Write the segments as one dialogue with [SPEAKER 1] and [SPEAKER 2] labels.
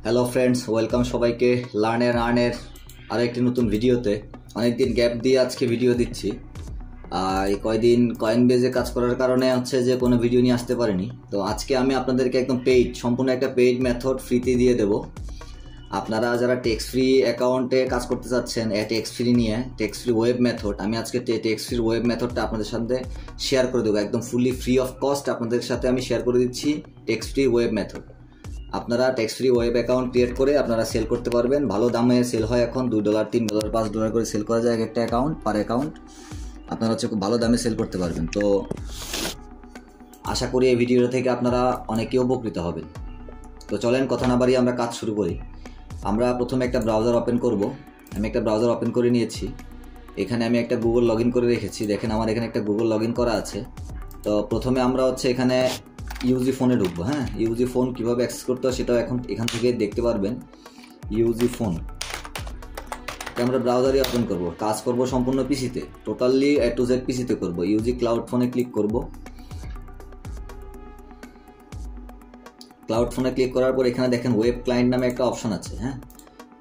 [SPEAKER 1] Hello friends, welcome সবাইকে learn and আর্নের আরও একটি নতুন ভিডিওতে। অনেকদিন গ্যাপ দিয়ে আজকে ভিডিও দিচ্ছি। এই কয়দিন কয়েনবেজে কাজ করার কারণে হচ্ছে যে কোনো ভিডিও নিয়ে আসতে পারিনি। তো আজকে আমি আপনাদেরকে একদম সম্পূর্ণ একটা পেইড মেথড ফ্রিতে দিয়ে দেবো। আপনারা যারা টেক্স ফ্রি অ্যাকাউন্টে কাজ করতে চাচ্ছেন, টেক্স ফ্রি নিয়ে টেক্স ফ্রি ওয়েব মেথড, আমি আজকে টেক্স ফ্রি ওয়েব মেথডটা আপনাদের সাথে শেয়ার করে দেবো। একদম ফুললি ফ্রি অফ কস্ট আপনাদের সাথে আমি শেয়ার করে দিচ্ছি টেক্স ফ্রি ওয়েব মেথড। আপনারা text free web account create করে আপনারা সেল করতে পারবেন। ভালো দামে সেল হয়, এখন $2, $3, $5 করে সেল করা যায় একটা অ্যাকাউন্ট, পার অ্যাকাউন্ট। আপনারা হচ্ছে খুব ভালো দামে সেল করতে পারবেন। তো আশা করি এই ভিডিওটা থেকে আপনারা অনেকেই উপকৃত হবেন। তো চলেন কথা না বাড়িয়ে আমরা কাজ শুরু করি। আমরা প্রথমে একটা ব্রাউজার ওপেন করব। আমি একটা ব্রাউজার ওপেন করে নিয়েছি। এখানে আমি একটা গুগল লগ ইন করে রেখেছি। দেখেন আমার এখানে একটা গুগল লগ ইন করা আছে। তো প্রথমে আমরা হচ্ছে এখানে ইউজি ফোনে ঢুকবো। হ্যাঁ, ইউজি ফোন কীভাবে অ্যাক্সেস করতে হয় সেটাও এখান থেকে দেখতে পারবেন। ইউজি ফোন আমরা ব্রাউজারই ওপেন করব। কাজ করব সম্পূর্ণ পিসিতে, টোটালি A to Z পিসিতে করব। ইউজি ক্লাউড ফোনে ক্লিক করব। ক্লাউড ফোনে ক্লিক করার পর এখানে দেখেন ওয়েব ক্লায়েন্ট নামে একটা অপশন আছে। হ্যাঁ,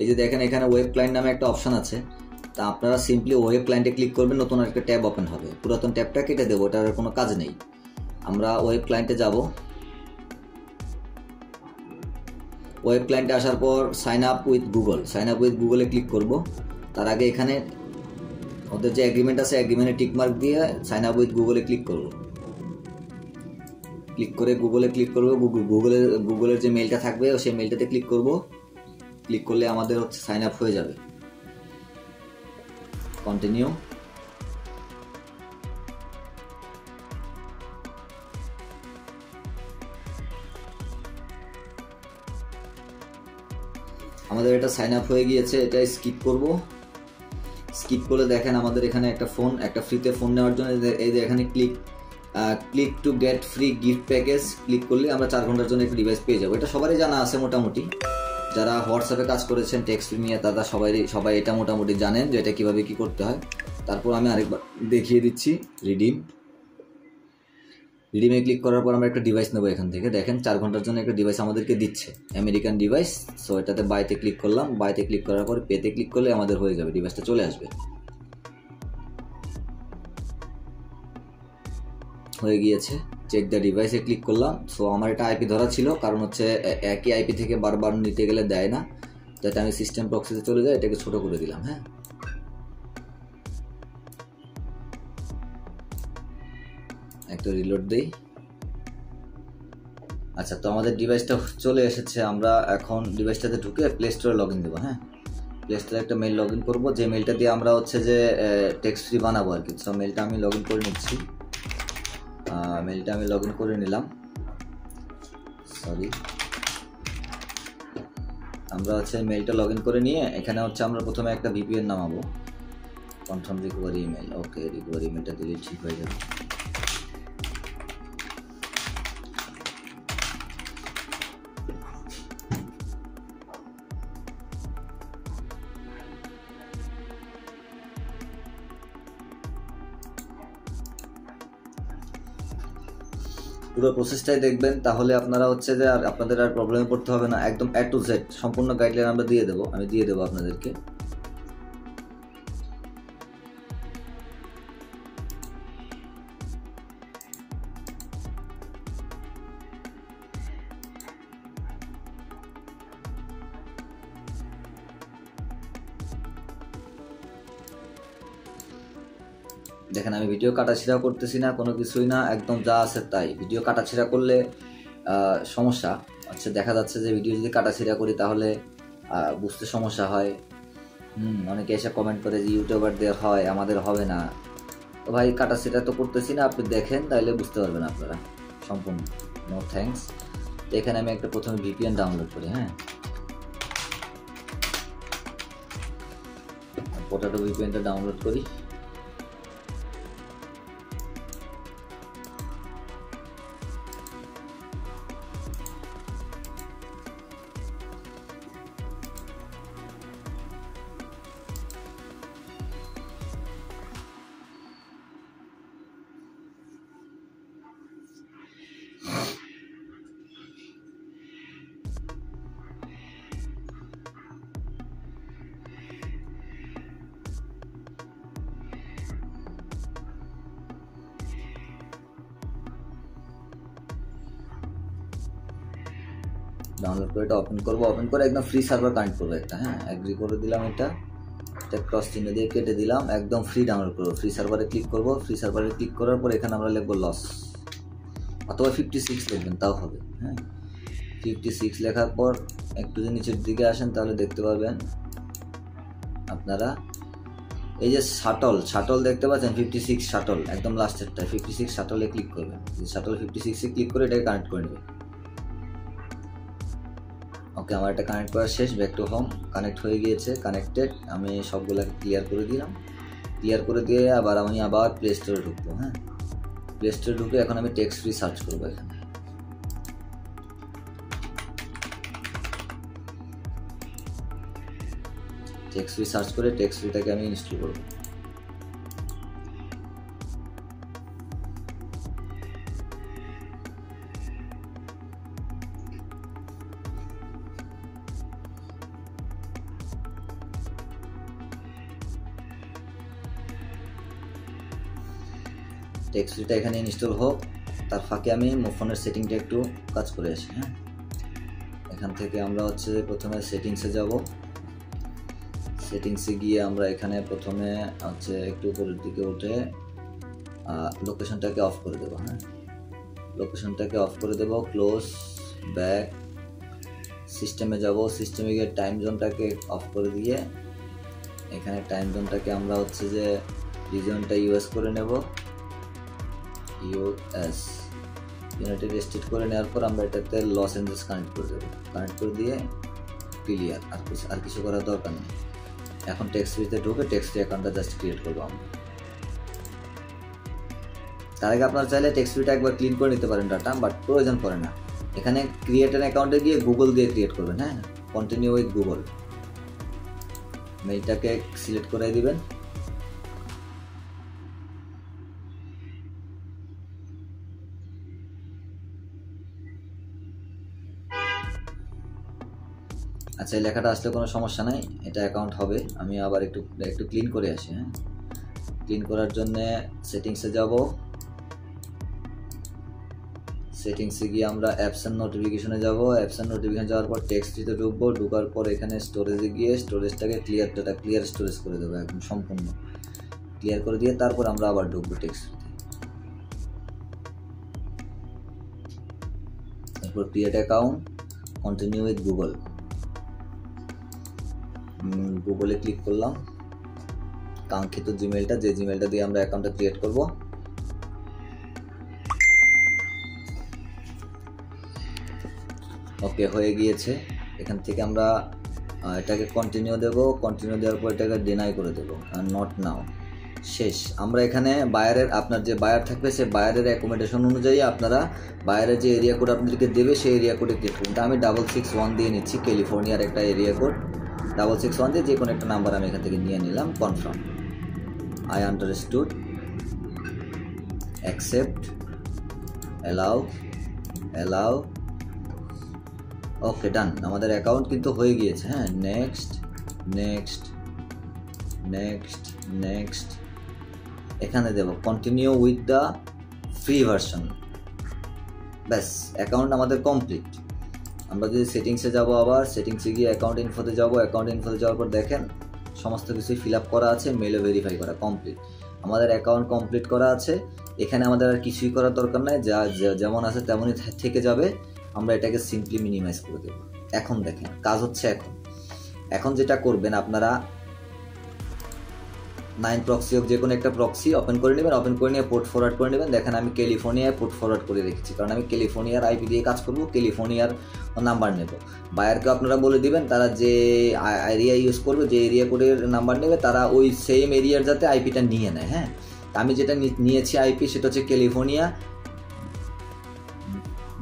[SPEAKER 1] এই যে দেখেন এখানে ওয়েব ক্লায়েন্ট নামে একটা অপশন আছে। তা আপনারা সিম্পলি ওয়েব ক্লায়েন্টে ক্লিক করবেন, নতুন একটা ট্যাব ওপেন হবে। পুরাতন ট্যাবটা কেটে দেবো, এটার কোনো কাজ নেই। আমরা ওয়েব ক্লায়েন্টে যাব। ওয়েব ক্লায়েন্টে আসার পর সাইন আপ উইথ গুগলে ক্লিক করব। তার আগে এখানে ওদের যে এগ্রিমেন্ট আছে, এগ্রিমেন্টে টিকমার্ক দিয়ে সাইন আপ উইথ গুগলে ক্লিক করব। ক্লিক করে গুগলের যে মেলটা থাকবে সেই মেলটাতে ক্লিক করব। ক্লিক করলে আমাদের হচ্ছে সাইন আপ হয়ে যাবে। কন্টিনিউ। আমাদের এটা সাইন আপ হয়ে গিয়েছে, এটা স্কিপ করব। স্কিপ করলে দেখেন আমাদের এখানে একটা ফ্রিতে ফোন নেওয়ার জন্য এই যে এখানে click to get free gift package click করলে আমরা 4 ঘন্টার জন্য একটা ডিভাইস পেয়ে যাবো। এটা সবারই জানা আছে মোটামুটি। যারা হোয়াটসঅ্যাপে কাজ করেছেন টেক্স ফ্রি নিয়ে, তারা সবাই এটা মোটামুটি জানেন যে এটা কীভাবে কী করতে হয়। তারপর আমি আরেকবার দেখিয়ে দিচ্ছি। রিডিমে ক্লিক করার পর আমরা একটা ডিভাইস নেবো এখান থেকে। দেখেন 4 ঘন্টার জন্য একটা ডিভাইস আমাদেরকে দিচ্ছে, আমেরিকান ডিভাইস। সো এটাতে বাইতে ক্লিক করলাম। বাইতে ক্লিক করার পর পেতে ক্লিক করলে আমাদের হয়ে যাবে, ডিভাইসটা চলে আসবে। হয়ে গিয়েছে। চেক দ্য ডিভাইসে ক্লিক করলাম। সো আমার এটা আইপি ধরা ছিল, কারণ হচ্ছে একই আইপি থেকে বারবার নিতে গেলে দেয় না। যাতে আমি সিস্টেম প্রক্সিতে চলে যাই, এটাকে ছোট করে দিলাম। হ্যাঁ, একটা রিলোড দেই। আচ্ছা, তো আমাদের ডিভাইসটা চলে এসেছে। আমরা এখন ডিভাইসটাতে ঢুকে প্লে স্টোরে লগ ইন দেবো। হ্যাঁ, প্লে স্টোরে একটা মেল লগ ইন করবো, যে মেলটা দিয়ে আমরা হচ্ছে যে টেক্সট ফ্রি বানাবো আর কি। সো মেলটা আমি লগ ইন করে নিচ্ছি। মেলটা আমি লগ ইন করে নিলাম। আমরা হচ্ছে মেলটা লগ ইন করে নিয়ে এখানে হচ্ছে আমরা প্রথমে একটা ভিপিএন নামাবো। Confirm recovery email. Okay, recovery ইমেলটা দিলে ঠিক হয়ে যাবে। পুরো প্রসেসটাই দেখবেন, তাহলে আপনারা হচ্ছে যে আপনাদের আর প্রবলেমে পড়তে হবে না। একদম A to Z সম্পূর্ণ গাইডলাইন আমি দিয়ে দেবো আপনাদেরকে। দেখেন আমি ভিডিও কাটাছিড়া করতেছি না, কোনো কিছুই না, একদম যা আছে তাই। ভিডিও কাটাছিড়া করলে সমস্যা হচ্ছে, দেখা যাচ্ছে যে ভিডিও যদি কাটাছিড়া করি তাহলে বুঝতে সমস্যা হয়। অনেকে এসে কমেন্ট করে যে ইউটিউবারদের হয়, আমাদের হবে না। তো ভাই, কাটাছিড়া তো করতেছি না, আপনি দেখেন তাহলে বুঝতে পারবেন আপনারা সম্পূর্ণ। No thanks. তো এখানে আমি একটা প্রথমে ভিপিএন ডাউনলোড করি। হ্যাঁ, পোটাটো ভিপিএনটা ডাউনলোড করি। ডাউনলোড করে এটা ওপেন করবো, ওপেন করে একদম ফ্রি সার্ভার কানেক্ট করবো একটা। হ্যাঁ, অ্যাগ্রি করে দিলাম, এটা ক্রস চিহ্ন দিয়ে কেটে দিলাম, একদম ফ্রি ডাউনলোড করবো। ফ্রি সার্ভারে ক্লিক করবো, ফ্রি সার্ভারে ক্লিক করার পর এখানে আমরা লিখবো লস, অথবা 56 লিখবেন তাও হবে। হ্যাঁ, 56 লেখার পর একটু যদি নিচের দিকে আসেন তাহলে দেখতে পাবেন আপনারা এই যে শাটল দেখতে পাচ্ছেন, 56 শাটল একদম লাস্টেরটা, 56 শাটলে ক্লিক করবেন। শাটল 56-এ ক্লিক করে এটাকে কানেক্ট করে নেবেন। ওকে, আমার এটা কানেক্ট করা শেষ। ব্যাক টু হোম, কানেক্ট হয়ে গিয়েছে, কানেক্টেড। আমি সবগুলোকে ক্লিয়ার করে দিলাম। ক্লিয়ার করে দিয়ে আমি আবার প্লে স্টোরে ঢুকবো। হ্যাঁ, প্লে স্টোরে ঢুকে এখন আমি টেক্সট ফ্রি সার্চ করবো। এখানে টেক্সট ফ্রি সার্চ করে টেক্সট ফ্রিটাকে আমি ইনস্টল করবো। টেক্সট ফ্রিটা এখানে ইনস্টল হোক, তার ফাঁকে আমি ফোনের সেটিংটা একটু কাজ করে আসি। হ্যাঁ, এখান থেকে আমরা প্রথমে সেটিংসে যাব। সেটিংসে গিয়ে আমরা এখানে প্রথমে একটু উপরের দিকে উঠে লোকেশনটাকে অফ করে দেবো। হ্যাঁ, লোকেশনটাকে অফ করে দেবো। ক্লোজ, ব্যাক, সিস্টেমে যাব। সিস্টেমে গিয়ে টাইম জোনটাকে অফ করে দিয়ে এখানে টাইম জোনটাকে আমরা যে রিজনটা ইউএস করে নেব, ইউএস, ইউনাইটেড স্টেট করে নেওয়ার পর আমরা এটাতে লস এঞ্জেলস কানেক্ট করে দেবো। কানেক্ট করে দিয়ে ক্লিয়ার, আর কিছু করার দরকার নেই। এখন টেক্সট ফ্রিতে ঢুকে টেক্সট ফ্রি অ্যাকাউন্টটা জাস্ট ক্রিয়েট করবো আমরা। তার আগে আপনারা চাইলে টেক্সট ফ্রিটা একবার ক্লিন করে নিতে পারেন ডাটা, বাট প্রয়োজন পড়ে না। এখানে ক্রিয়েট অ্যান অ্যাকাউন্টে গিয়ে গুগল দিয়ে ক্রিয়েট করবেন। হ্যাঁ, কন্টিনিউ উইথ গুগল, মেইলটাকে সিলেক্ট করে দিবেন। আচ্ছা, এই লেখাটা আসলে কোনো সমস্যা নাই, এটা অ্যাকাউন্ট হবে। আমি আবার একটু ক্লিন করে আসি। হ্যাঁ, ক্লিন করার জন্যে সেটিংসে যাব। সেটিংসে গিয়ে আমরা অ্যাপস অ্যান্ড নোটিফিকেশনে যাব। অ্যাপস অ্যান্ড নোটিফিকেশন যাওয়ার পর টেক্সট ফ্রিতে ঢুকবো। ঢুকার পর এখানে স্টোরেজে গিয়ে স্টোরেজটাকে ক্লিয়ার স্টোরেজ করে দেবো, একদম সম্পূর্ণ ক্লিয়ার করে দিয়ে তারপর আমরা আবার ঢুকবো টেক্সট ফ্রিতে। এরপর create account, continue with Google, গুগলে ক্লিক করলাম। কাঙ্ক্ষিত জিমেলটা, যে জিমেলটা দিয়ে আমরা অ্যাকাউন্টটা ক্রিয়েট করব, ওকে হয়ে গিয়েছে। এখান থেকে আমরা এটাকে কন্টিনিউ দেব। কন্টিনিউ দেওয়ার পর এটাকে ডিনাই করে দেবো, আর নট নাও, শেষ। আমরা এখানে আপনার যে বায়ার থাকবে সে বায়ারের অ্যাকোমোডেশন অনুযায়ী আপনারা বায়ারের যে এরিয়া কোড আপনাদেরকে দেবে সেই এরিয়া কোডে ক্লিক করুন। আমি 661 দিয়ে নিচ্ছি, ক্যালিফোর্নিয়ার একটা এরিয়া কোড। 661 দিয়ে যে কোনো একটা নাম্বার আমি এখান থেকে নিয়ে নিলাম। Confirm, I understood, accept, allow, okay, done. আমাদের অ্যাকাউন্ট কিন্তু হয়ে গিয়েছে। হ্যাঁ, নেক্সট এখানে দেব continue with the free version. ব্যাস, অ্যাকাউন্ট আমাদের কমপ্লিট। আমরা যদি সেটিংসে যাব, আবার সেটিংসে গিয়ে অ্যাকাউন্ট ইনফোতে যাব। অ্যাকাউন্ট ইনফোতে যাওয়ার পর দেখেন সমস্ত কিছুই ফিল আপ করা আছে, মেলও ভেরিফাই করা কমপ্লিট। আমাদের অ্যাকাউন্ট কমপ্লিট করা আছে। এখানে আমাদের আর কিছুই করার দরকার নাই, যেমন আছে তেমনই থেকে যাবে। আমরা এটাকে সিম্পলি মিনিমাইজ করে দেব। এখন দেখেন কাজ হচ্ছে। এখন যেটা করবেন আপনারা 9 প্রক্সি হোক, যে কোনো একটা প্রক্সি ওপেন করে নেবেন। ওপেন করে নিয়ে পোর্ট ফরওয়ার্ড করে নেবেন। দেখেন আমি ক্যালিফোর্নিয়ায় পোর্ট ফরওয়ার্ড করে রেখেছি, কারণ আমি ক্যালিফোর্নিয়ার আইপি দিয়ে কাজ করবো, ক্যালিফোর্নিয়ার নাম্বার নেব। বায়ারকে আপনারা বলে দিবেন তারা যে এরিয়া ইউজ করবে, যে এরিয়া কোডের নাম্বার নেবে, তারা ওই সেম এরিয়ার যাতে আইপিটা নিয়ে নেয়। হ্যাঁ, আমি যেটা নিয়েছি আইপি সেটা হচ্ছে ক্যালিফোর্নিয়া,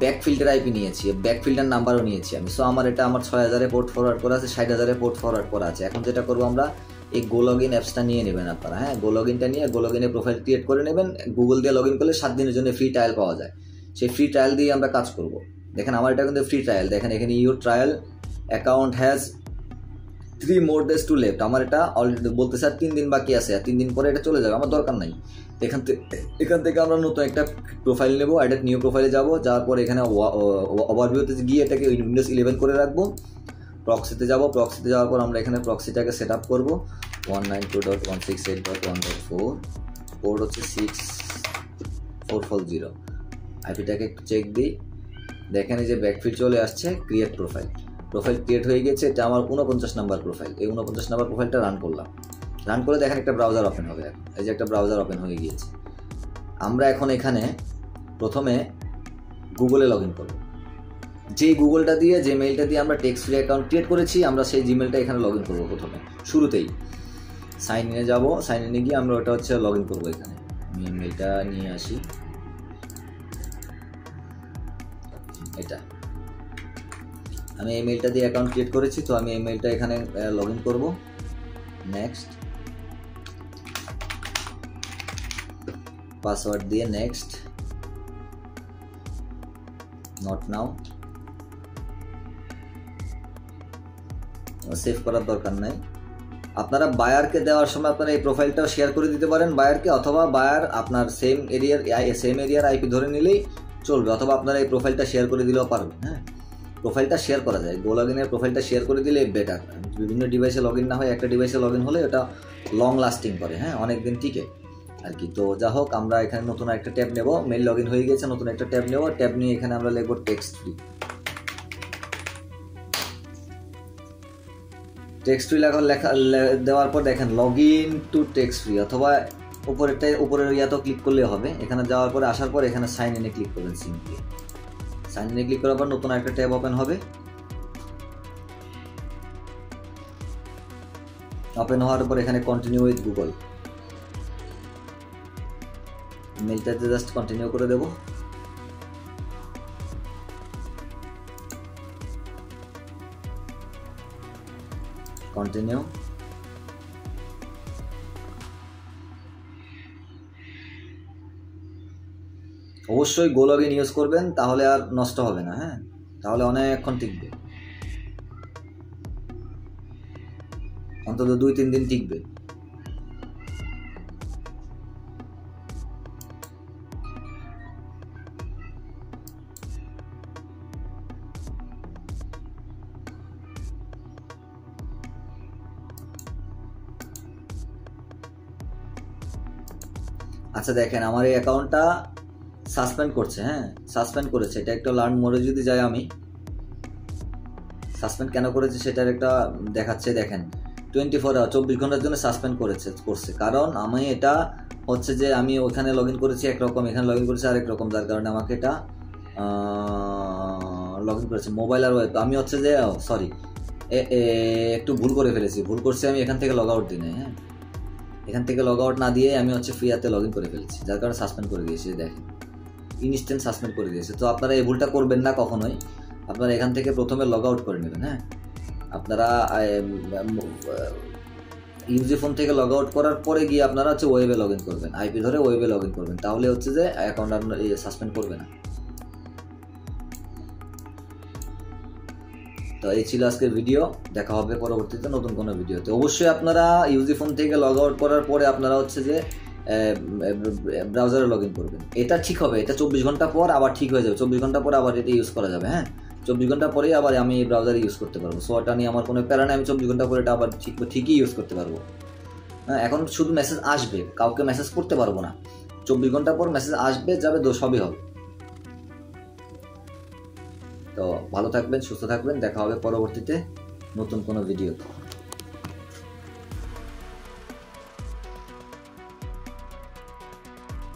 [SPEAKER 1] ব্যাকফিল্ডের আইপি নিয়েছি, ব্যাকফিল্ডের নাম্বারও নিয়েছি আমি। সো আমার 6000-এ পোর্ট ফরওয়ার্ড করা আছে, 60,000-এ পোর্ট ফরওয়ার্ড করা আছে। এখন যেটা করবো আমরা, এই গো লগ ইন অ্যাপসটা নিয়ে নেবেন আপনারা। হ্যাঁ, গো লগ ইনটা নিয়ে গো লগ ইনে প্রোফাইল ক্রিয়েট করে নেবেন। গুগল দিয়ে লগ ইন করলে 7 দিনের জন্য ফ্রি ট্রায়াল পাওয়া যায়। সেই ফ্রি ট্রায়াল দিয়ে আমরা কাজ করব। দেখেন আমার এটা কিন্তু ফ্রি ট্রায়াল। দেখেন এখানে your trial account has 3 more days to left। আমার এটা অলরেডি বলতে স্যার 3 দিন বাকি আছে, আর 3 দিন পরে এটা চলে যাবে, আমার দরকার নাই। এখান থেকে আমরা নতুন একটা প্রোফাইল নেব, এটা নিউ প্রোফাইলে যাব, যাওয়ার পর এখানে ওভারভিউতে গিয়ে এটাকে উইন্ডোজ 11 করে রাখবো। প্রক্সিতে যাব, প্রক্সিতে যাওয়ার পর আমরা এখানে প্রক্সিটাকে সেট আপ করবো 192.168.1.4, পোর্ট হচ্ছে 6440। আইপিটাকে একটু চেক দিই, দেখেন এই যে ব্যাকফিল্ড চলে আসছে, ক্রিয়েট প্রোফাইল ক্রিয়েট হয়ে গেছে। এটা আমার 49 নাম্বার প্রোফাইল। এই 49 নাম্বার প্রোফাইলটা রান করলাম, রান করে দেখেন একটা ব্রাউজার ওপেন হবে। এই যে একটা ব্রাউজার ওপেন হয়ে গিয়েছে। আমরা এখন এখানে প্রথমে গুগলে লগ ইন করবো। যে গুগলটা দিয়ে, যে মেইলটা দিয়ে আমরা টেক্সট ফ্রি অ্যাকাউন্ট ক্রিয়েট করেছি, আমরা সেই জিমেলটা এখানে লগ ইন করবো। প্রথমে শুরুতেই সাইন ইনে যাব, সাইন ইনে গিয়ে আমরা ওটা হচ্ছে লগ ইন করবো। এখানে আমি মেইলটা নিয়ে আসি, এটা আমি এই মেইলটা দিয়ে অ্যাকাউন্ট ক্রিয়েট করেছি, তো আমি এই মেইলটা এখানে লগ ইন করবো। নেক্সট, পাসওয়ার্ড দিয়ে নেক্সট, নট নাও, সেভ করার দরকার নাই। আপনারা বায়ারকে দেওয়ার সময় আপনারা এই প্রোফাইলটাও শেয়ার করে দিতে পারেন বায়ারকে, অথবা বায়ার আপনার সেম এরিয়ার আইপি ধরে নিলেই চলবে, অথবা আপনারা এই প্রোফাইলটা শেয়ার করে দিলেও পারবেন। হ্যাঁ, প্রোফাইলটা শেয়ার করা যায়, গো লগ ইনের প্রোফাইলটা শেয়ার করে দিলে বেটার। বিভিন্ন ডিভাইসে লগ ইন না হয় একটা ডিভাইসে লগ ইন হলে ওটা লং লাস্টিং করে, হ্যাঁ, অনেকদিন টিকে আর কি। তো যা হোক, আমরা এখানে নতুন একটা ট্যাব নেব, মেইল লগ ইন হয়ে গেছে, নতুন একটা ট্যাব নেব। ট্যাব নিয়ে এখানে আমরা লিখব টেক্সট ফ্রি। টেক্সট ফ্রি লেখা দেওয়ার পর দেখেন log in to text free, অথবা উপরের ইয়াতেও ক্লিক করলে হবে। এখানে যাওয়ার পরে আসার পর এখানে সাইন ইনে ক্লিক করবেন। সিম্পলি সাইন ইনে ক্লিক করার পর নতুন একটা ট্যাব ওপেন হবে। ওপেন হওয়ার পর এখানে কন্টিনিউ উইথ গুগল, মেইলটাতে জাস্ট কন্টিনিউ করে দেব। কন্টিনিউ। অবশ্যই গো লগ ইন ইউজ করবেন, তাহলে আর নষ্ট হবে না। হ্যাঁ, তাহলে অনেকক্ষণ টিকবে, অন্তত 2-3 দিন টিকবে। আচ্ছা দেখেন, আমার এই অ্যাকাউন্টটা সাসপেন্ড করছে। হ্যাঁ, সাসপেন্ড করেছে। এটা একটা লার্ন মোডে যদি যাই, আমি সাসপেন্ড কেন করেছে সেটার একটা দেখাচ্ছে। দেখেন 24 আওয়ার, 24 ঘন্টার জন্য সাসপেন্ড করছে। কারণ আমি এটা হচ্ছে যে আমি ওখানে লগ ইন করেছি একরকম, এখানে লগ ইন করেছি আরেক রকম, যার কারণে আমাকে এটা লগ ইন করেছে মোবাইল আর ওয়েব। আমি হচ্ছে যে সরি, একটু ভুল করে ফেলেছি, ভুল করছি আমি। এখান থেকে লগ আউট দিই না। হ্যাঁ, এখান থেকে লগ আউট না দিয়ে আমি হচ্ছে ফ্রিয়াতে লগ ইন করে ফেলেছি, যার কারণে সাসপেন্ড করে দিয়েছি। দেখেন ইনস্ট্যান্ট সাসপেন্ড করে দিয়েছে। তো আপনারা এই ভুলটা করবেন না কখনোই। আপনারা এখান থেকে প্রথমে লগ আউট করে নেবেন। হ্যাঁ, আপনারা ইউজি ফোন থেকে লগ আউট করার পরে গিয়ে আপনারা হচ্ছে ওয়েবে লগ ইন করবেন, আইপি ধরে ওয়েবে লগ ইন করবেন, তাহলে হচ্ছে যে অ্যাকাউন্ট আপনার সাসপেন্ড করবে না। তো এই ছিল আজকের ভিডিও, দেখা হবে পরবর্তীতে নতুন কোনো ভিডিওতে। অবশ্যই আপনারা ইউজি ফোন থেকে লগ আউট করার পরে আপনারা হচ্ছে যে ব্রাউজারে লগ ইন করবেন। এটা ঠিক হবে, এটা 24 ঘন্টা পর আবার ঠিক হয়ে যাবে। 24 ঘন্টা পরে আবার এটা ইউজ করা যাবে। হ্যাঁ, 24 ঘন্টা পরেই আবার আমি এই ব্রাউজারে ইউজ করতে পারবো। সো এটা নিয়ে আমার কোনো প্যারা নেই, আমি 24 ঘন্টা পরে এটা আবার ঠিকই ইউজ করতে পারবো। হ্যাঁ, এখন শুধু মেসেজ আসবে, কাউকে মেসেজ করতে পারবো না। 24 ঘন্টা পর মেসেজ আসবে, যাবে, সবই হবে। তো ভালো থাকবেন, সুস্থ থাকবেন, দেখা হবে পরবর্তীতে নতুন কোনো ভিডিওতে।